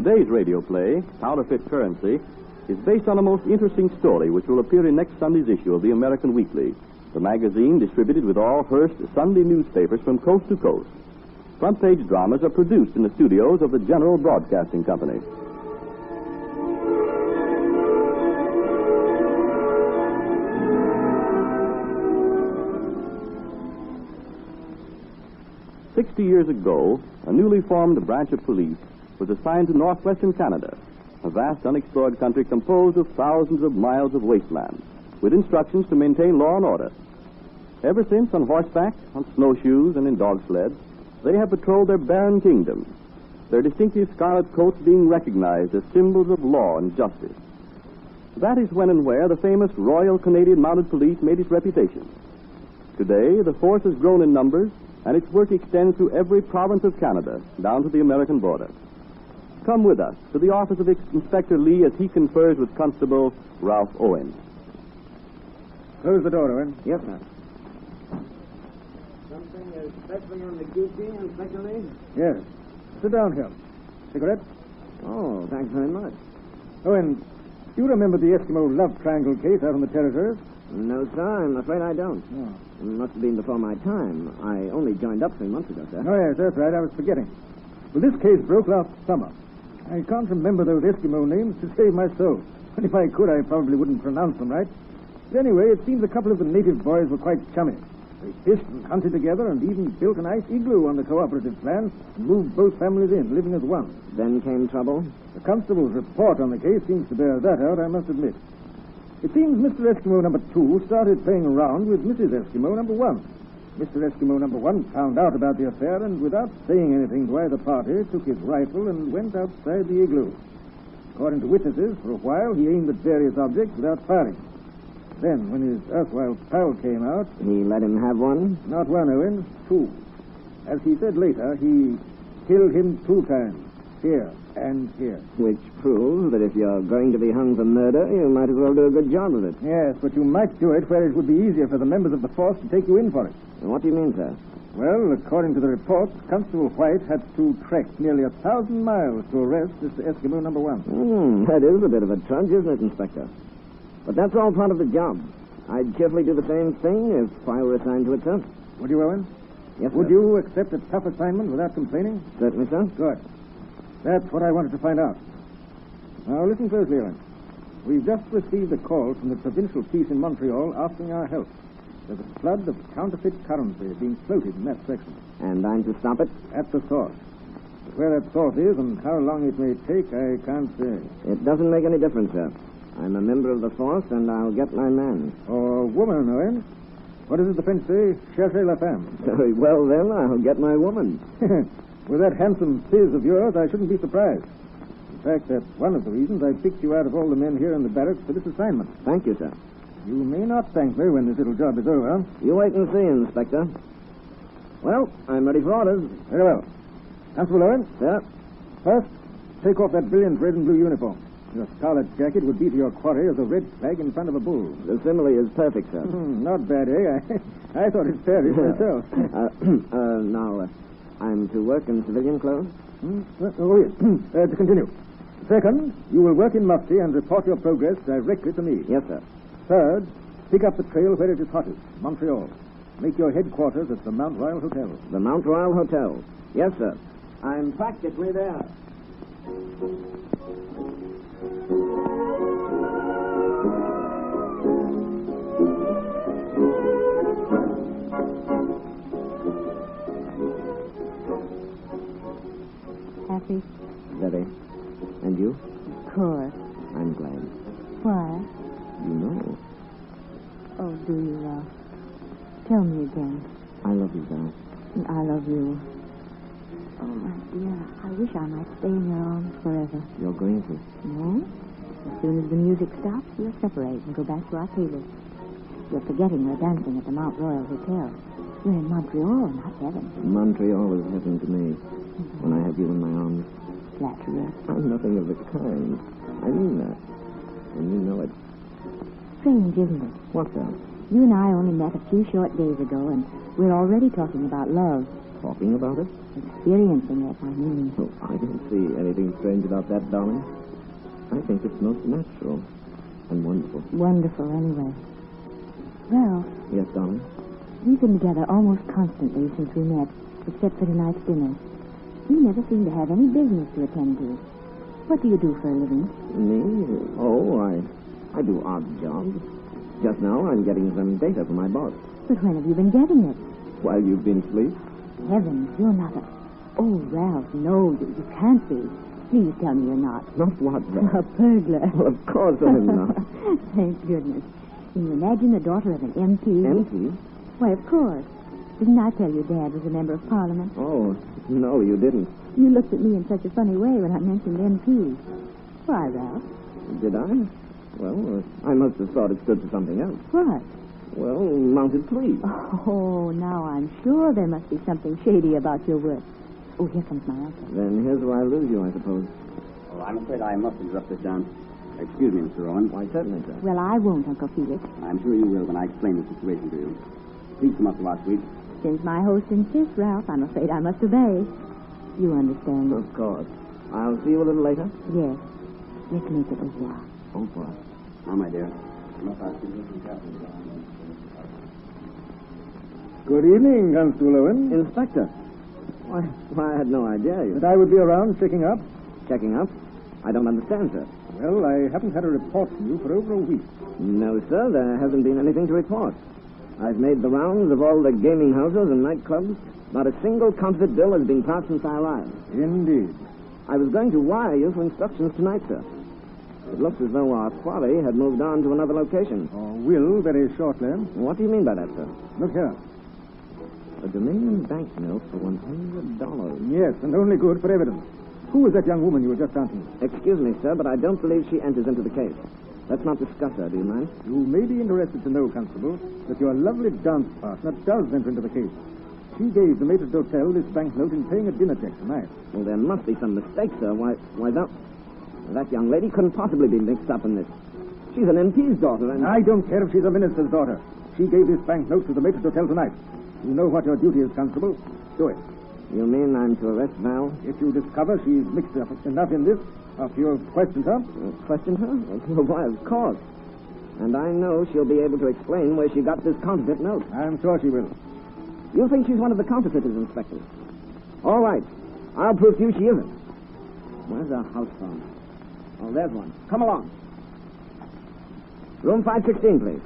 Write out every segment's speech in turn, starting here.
Today's radio play, Counterfeit Currency, is based on a most interesting story which will appear in next Sunday's issue of the American Weekly, the magazine distributed with all Hearst Sunday newspapers from coast to coast. Front-page dramas are produced in the studios of the General Broadcasting Company. "60 years ago, a newly formed branch of police was assigned to northwestern Canada, a vast unexplored country composed of thousands of miles of wasteland, with instructions to maintain law and order. Ever since, on horseback, on snowshoes, and in dog sleds, they have patrolled their barren kingdom, their distinctive scarlet coats being recognized as symbols of law and justice. That is when and where the famous Royal Canadian Mounted Police made its reputation. Today, the force has grown in numbers, and its work extends to every province of Canada, down to the American border. Come with us to the office of Inspector Lee as he confers with Constable Ralph Owen." Close the door, Owen. Yes, sir. Something especially on the duty, Inspector Lee? Yes. Sit down here. Cigarette? Oh, thanks very much. Owen, do you remember the Eskimo love triangle case out on the territories? No, sir, I'm afraid I don't. Oh. It must have been before my time. I only joined up 3 months ago, sir. Oh, yes, that's right. I was forgetting. Well, this case broke last summer. I can't remember those Eskimo names to save my soul. And if I could, I probably wouldn't pronounce them right. But anyway, it seems a couple of the native boys were quite chummy. They fished and hunted together and even built an ice igloo on the cooperative plan and moved both families in, living as one. Then came trouble? The constable's report on the case seems to bear that out, I must admit. It seems Mr. Eskimo number 2 started playing around with Mrs. Eskimo number 1. Mr. Eskimo number 1 found out about the affair and, without saying anything to either party, took his rifle and went outside the igloo. According to witnesses, for a while he aimed at various objects without firing. Then, when his erstwhile pal came out... He let him have one? Not one, Owen. 2. As he said later, he killed him 2 times. Here and here. Which proves that if you're going to be hung for murder, you might as well do a good job of it. Yes, but you might do it where it would be easier for the members of the force to take you in for it. What do you mean, sir? Well, according to the reports, Constable White had to trek nearly 1,000 miles to arrest Mr. Eskimo number 1. That is a bit of a trudge, isn't it, Inspector? But that's all part of the job. I'd cheerfully do the same thing if I were assigned to it, sir. Would you, Owen? Yes, sir. Would you accept a tough assignment without complaining? Certainly, sir. Good. That's what I wanted to find out. Now, listen closely, Owen. We've just received a call from the provincial police in Montreal asking our help. There's a flood of counterfeit currency being floated in that section. And I'm to stop it? At the source. But where that source is and how long it may take, I can't say. It doesn't make any difference, sir. I'm a member of the force, and I'll get my man. Or woman, Owen. What does the French say? Cherchez la femme. Very well, then, I'll get my woman. With that handsome phiz of yours, I shouldn't be surprised. In fact, that's one of the reasons I picked you out of all the men here in the barracks for this assignment. Thank you, sir. You may not thank me when this little job is over. You wait and see, Inspector. Well, I'm ready for orders. Very well. Constable Owen? Sir? First, take off that brilliant red and blue uniform. Your scarlet jacket would be to your quarry as a red flag in front of a bull. The simile is perfect, sir. Not bad, eh? I thought it fairish myself. Now, I'm to work in civilian clothes? Oh, yes. To continue. Second, you will work in mufti and report your progress directly to me. Yes, sir. Third, pick up the trail where it is hottest, Montreal. Make your headquarters at the Mount Royal Hotel. The Mount Royal Hotel. Yes, sir. I'm practically there. Happy? Very. And you? Of course. I'm glad. Why? You know. Oh, do you, Ralph? Tell me again. I love you, Val. And I love you. Oh, my dear, I wish I might stay in your arms forever. You're going to. No? As soon as the music stops, we'll separate and go back to our tables. You're forgetting we're dancing at the Mount Royal Hotel. We're in Montreal, not heaven. Montreal is heaven to me when I have you in my arms. Flatterer. I'm nothing of the kind. I mean that. And you know it. Strange, isn't it? What's that? You and I only met a few short days ago, and we're already talking about love. Talking about it? Experiencing it, I mean. Oh, I don't see anything strange about that, darling. I think it's most natural and wonderful. Wonderful, anyway. Ralph, Yes, darling? we've been together almost constantly since we met, except for tonight's dinner. You never seem to have any business to attend to. What do you do for a living? Me? Oh, I do odd jobs. Just now I'm getting some data for my boss. But when have you been getting it? While you've been asleep? Heavens, you're not a... Oh, Ralph, no, you can't be. Please tell me you're not. Not what, A Ralph? burglar. Well, of course I'm not. Thank goodness. Can you imagine the daughter of an MP? MP? Why, of course. Didn't I tell you Dad was a member of Parliament? Oh, no, you didn't. You looked at me in such a funny way when I mentioned MP. Why, Ralph? Did I? Well, I must have thought it stood for something else. What? Well, mounted police. Oh, now I'm sure there must be something shady about your work. Oh, here comes my uncle. Then here's where I lose you, I suppose. Oh, I'm afraid I must interrupt this, John. Excuse me, Mr. Rowan. Why, certainly, sir. Well, I won't, Uncle Felix. I'm sure you will when I explain the situation to you. Please come up to our suite. Since my host insists, Ralph, I'm afraid I must obey. You understand? Of course. I'll see you a little later. Yes. Let's make it au revoir. Au revoir. Now, my dear. I must ask you to listen carefully. Good evening, Constable Owen. Inspector. Why, I had no idea you... That I would be around checking up? Checking up? I don't understand, sir. Well, I haven't had a report from you for over a week. No, sir, there hasn't been anything to report. I've made the rounds of all the gaming houses and nightclubs. Not a single counterfeit bill has been passed since I arrived. Indeed. I was going to wire you for instructions tonight, sir. It looks as though our quarry had moved on to another location. Or will very shortly. What do you mean by that, sir? Look here. A Dominion banknote for $100. Yes, and only good for evidence. Who was that young woman you were just dancing with? Excuse me, sir, but I don't believe she enters into the case. Let's not discuss her, do you mind? You may be interested to know, Constable, that your lovely dance partner does enter into the case. She gave the maitre d'hotel this banknote in paying a dinner check tonight. Well, there must be some mistake, sir. Why that young lady couldn't possibly be mixed up in this. She's an MP's daughter, and... I don't care if she's a minister's daughter. She gave this banknote to the maitre d'hotel tonight. You know what your duty is, Constable. Do it. You mean I'm to arrest Val? If you discover she's mixed up enough in this, after you've questioned her... Question her? Well, why, of course. And I know she'll be able to explain where she got this counterfeit note. I'm sure she will. You think she's one of the counterfeiters, Inspector? All right. I'll prove to you she isn't. Where's our house phone? Oh, there's one. Come along. Room 516, please.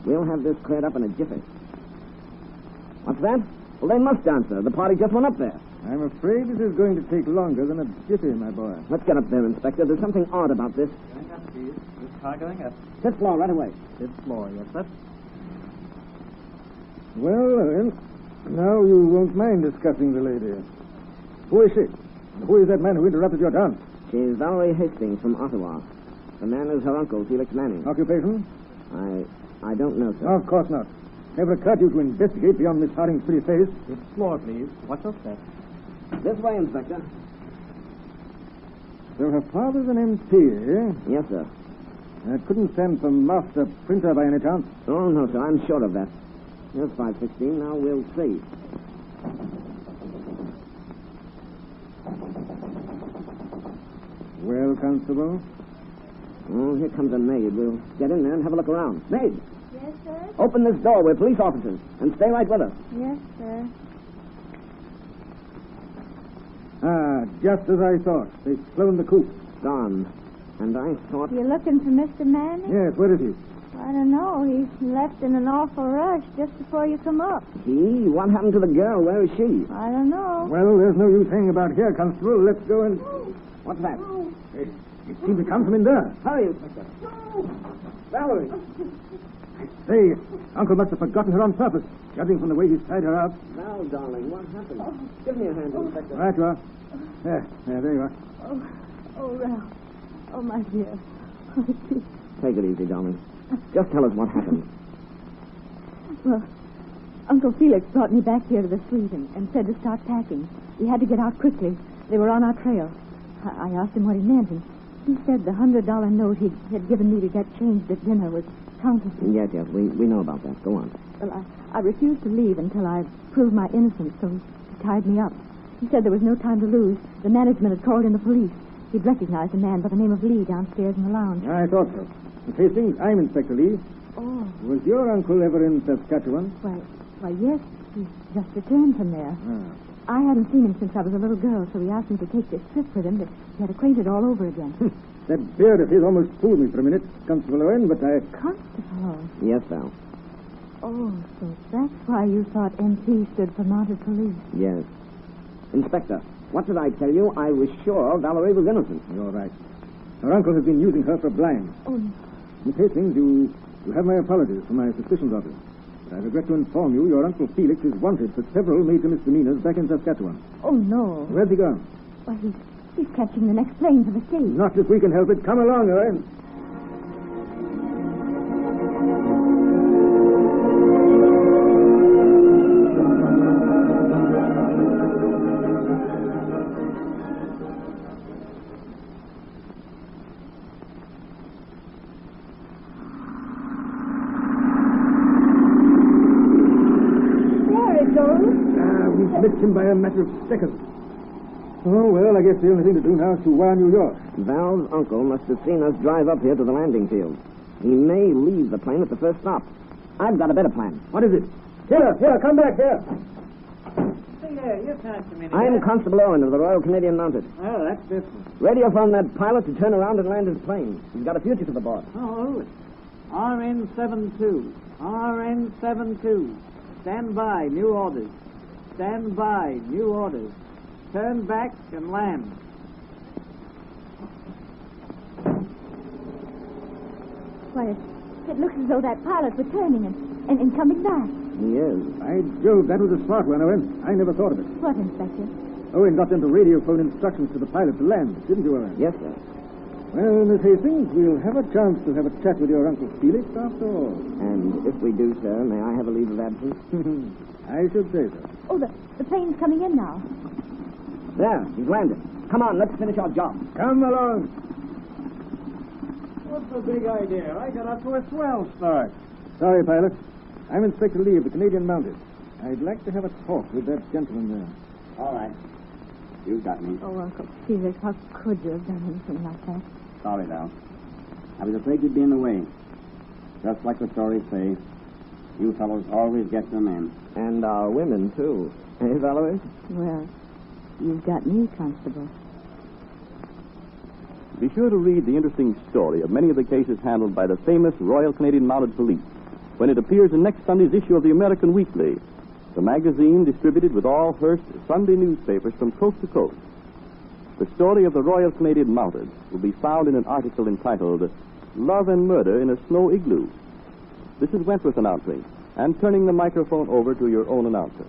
We'll have this cleared up in a jiffy. What's that? Well, they must answer. The party just went up there. I'm afraid this is going to take longer than a jiffy, my boy. Let's get up there, Inspector. There's something odd about this. Going up, please. This car going up. Fifth floor, right away. Fifth floor, yes, sir. Well, then, now you won't mind discussing the lady. Who is she? And who is that man who interrupted your dance? She's Valerie Hastings from Ottawa. The man is her uncle, Felix Manning. Occupation? I don't know, sir. Of course not. Never occurred to you to investigate beyond Miss Harding's pretty face. Fifth floor, please. What's your step? This way, Inspector. So her father's an MP, eh? Yes, sir. Couldn't stand for master printer by any chance? Oh, no, sir. I'm sure of that. Here's 516. Now we'll see. Well, Constable? Oh, here comes a maid. We'll get in there and have a look around. Maid, Yes, sir? open this door. We're police officers. And stay right with us. Yes, sir. Ah, just as I thought. They've flown the coop. Gone. And I thought... You looking for Mr. Manning? Yes, where is he? I don't know. He left in an awful rush just before you come up. He? What happened to the girl? Where is she? I don't know. Well, there's no use hanging about here, Constable. Let's go and... What's that? It seems to come from in there. Hurry, Inspector. Valerie. Say, Uncle must have forgotten her on purpose, judging from the way he's tied her up. Val, darling, what happened? Give me a hand, Inspector. Right you are. There you are. Oh, Ralph. Oh, my dear. Take it easy, darling. Just tell us what happened. Well, Uncle Felix brought me back here to the suite and said to start packing. We had to get out quickly. They were on our trail. I asked him what he meant, and he said the $100 note he had given me to get changed at dinner was counterfeit. Yes, we know about that. Go on. Well, I refused to leave until I proved my innocence, so he tied me up. He said there was no time to lose. The management had called in the police. He'd recognized a man by the name of Lee downstairs in the lounge. I thought so. Miss Hastings, I'm Inspector Lee. Oh, Was your uncle ever in Saskatchewan? why, yes. He's just returned from there. I hadn't seen him since I was a little girl, so he asked me to take this trip with him to get acquainted all over again. That beard of his almost fooled me for a minute, Constable Owen, but I... Constable. Yes, Val. Oh, so that's why you thought NP stood for Mounted Police. Yes. Inspector, what did I tell you? I was sure Valerie was innocent. You're right. Her uncle has been using her for blind. Oh, no. Miss Hastings, you have my apologies for my suspicions of you. But I regret to inform you your Uncle Felix is wanted for several major misdemeanors back in Saskatchewan. Oh, no. Where's he gone? Well, he's catching the next plane for the States. Not if we can help it. Come along, Owen. We've missed him by a matter of seconds. Oh, well, I guess the only thing to do now is to wire New York. Val's uncle must have seen us drive up here to the landing field. He may leave the plane at the first stop. I've got a better plan. What is it? Here, come back here. Hey there, you can't come in. I'm Constable Owen of the Royal Canadian Mounted. Oh, that's different. Radiophone that pilot to turn around and land his plane. He's got a fugitive aboard. Oh, RN-72. RN-72. Stand by, new orders. Stand by, new orders. Turn back and land. Why, it looks as though that pilot's returning and coming back. He is. By Jove, that was a smart one, Owen. I never thought of it. What, Inspector? Owen got them to radiophone instructions to the pilot to land, didn't you, Owen? Yes, sir. Well, Miss Hastings, we'll have a chance to have a chat with your Uncle Felix after all. And if we do, sir, may I have a leave of absence? I should say so. Oh, the plane's coming in now. There, he's landed. Come on, let's finish our job. Come along. What's the big idea? I got up to a swell start. Sorry, pilot. I'm Inspector Lee of the Canadian Mounted. I'd like to have a talk with that gentleman there. All right. You got me. Oh, Uncle Felix, how could you have done anything like that? Sorry, Val. I was afraid you'd be in the way. Just like the stories say, you fellows always get your men. And our women, too. Eh, Valerie? Well, you've got me, Constable. Be sure to read the interesting story of many of the cases handled by the famous Royal Canadian Mounted Police when it appears in next Sunday's issue of the American Weekly, the magazine distributed with all Hearst Sunday newspapers from coast to coast. The story of the Royal Canadian Mounted will be found in an article entitled Love and Murder in a Snow Igloo. This is Wentworth announcing and turning the microphone over to your own announcer.